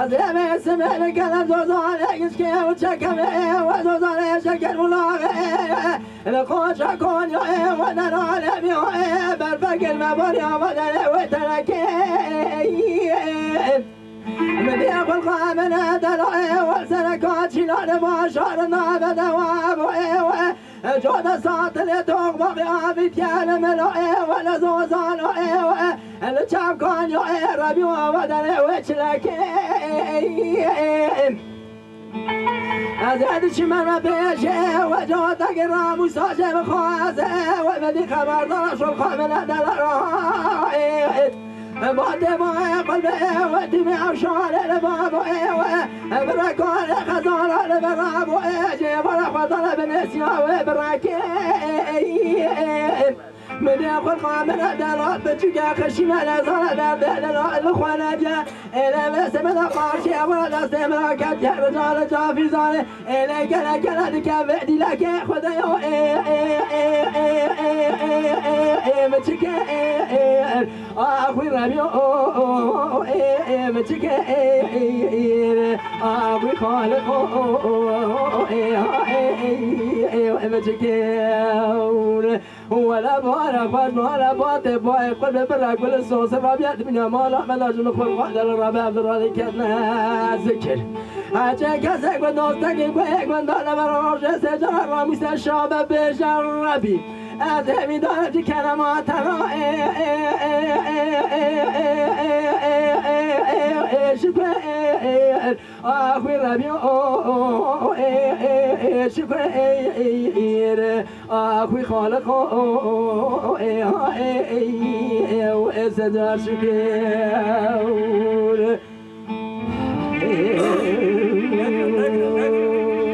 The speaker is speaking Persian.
زمین سمه کلم زوزانه گشکه و چکمه و زوزانه شکر ملاغه لخوش کن و در عالمی بر فکر مباری آمدن و ترکه من يقول قامنا دلائي والسنكات شلال باشار نابد وابوئي جود ساطل توق بقي بيتيان ملوئي ولزوزان الشعب كان يؤي ربي وودن وشلكي أزيد شمال بيشي وجودك الرام وساجي بخوازي وبدي خبر دار شو الخامنة دلائي بعد ما قلبي ودمع وشعر لبابه بركون خزارة لبرابه جيب رفضل بنسيا وبراكي من يقول قامن دلال بتشجع خشمة لزال دل الخوانا جا إلى مسم القاشي ولا سمع كتير رجال جافي زال إلى كلا كلا دكاب دلك خدايا متشك أخوي ربيع متشك أخوي خالق متشك ولا بارك ولا باطل باي قلب برك كل الصوص الربيع من ما ما لازم نخل واحد الربيع ذرالي كنا ذكر حاجة كسك ونوستك ويك من دار براج سجار راموس الشاب بجربي أذهب دارتي كلمات شكر أخوي ربيع شكر أخوي خالق وإسدار شكر